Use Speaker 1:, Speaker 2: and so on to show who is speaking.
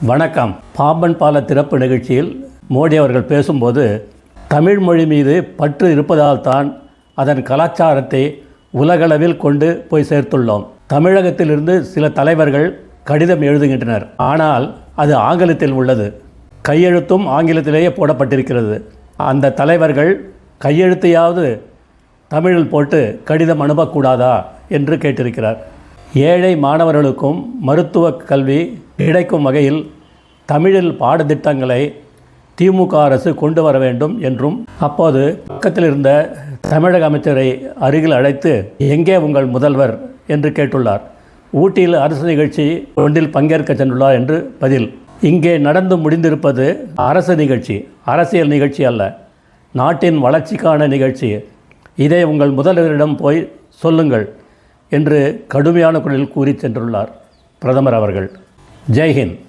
Speaker 1: வணக்கம். பாம்பன் பால திறப்பு நிகழ்ச்சியில் மோடி அவர்கள் பேசும்போது, தமிழ் மொழி மீது பற்று இருப்பதால் தான் அதன் கலாச்சாரத்தை உலகளவில் கொண்டு போய் சேர்த்துள்ளோம். தமிழகத்திலிருந்து சில தலைவர்கள் கடிதம் எழுதுகின்றனர். ஆனால் அது ஆங்கிலத்தில் உள்ளது. கையெழுத்தும் ஆங்கிலத்திலேயே போடப்பட்டிருக்கிறது. அந்த தலைவர்கள் கையெழுத்தையாவது தமிழில் போட்டு கடிதம் அனுப்பக்கூடாதா என்று கேட்டிருக்கிறார். ஏழை மாணவர்களுக்கும் மருத்துவ கல்வி கிடைக்கும் வகையில் தமிழில் பாடத்திட்டங்களை திமுக அரசு கொண்டு வர வேண்டும் என்றும், அப்போது பக்கத்தில் இருந்த தமிழக அமைச்சரை அருகில் அழைத்து, எங்கே உங்கள் முதல்வர் என்று கேட்டுள்ளார். ஊட்டியில் அரசு நிகழ்ச்சி ஒன்றில் பங்கேற்க சென்றுள்ளார் என்று பதில். இங்கே நடந்து முடிந்திருப்பது அரசு நிகழ்ச்சி, அரசியல் நிகழ்ச்சி அல்ல, நாட்டின் வளர்ச்சிக்கான நிகழ்ச்சி. இதை உங்கள் முதல்வரிடம் போய் சொல்லுங்கள் என்று கடுமையான குரலில் கூறி சென்றுள்ளார் பிரதமர் அவர்கள். ஜெய்ஹிந்த்.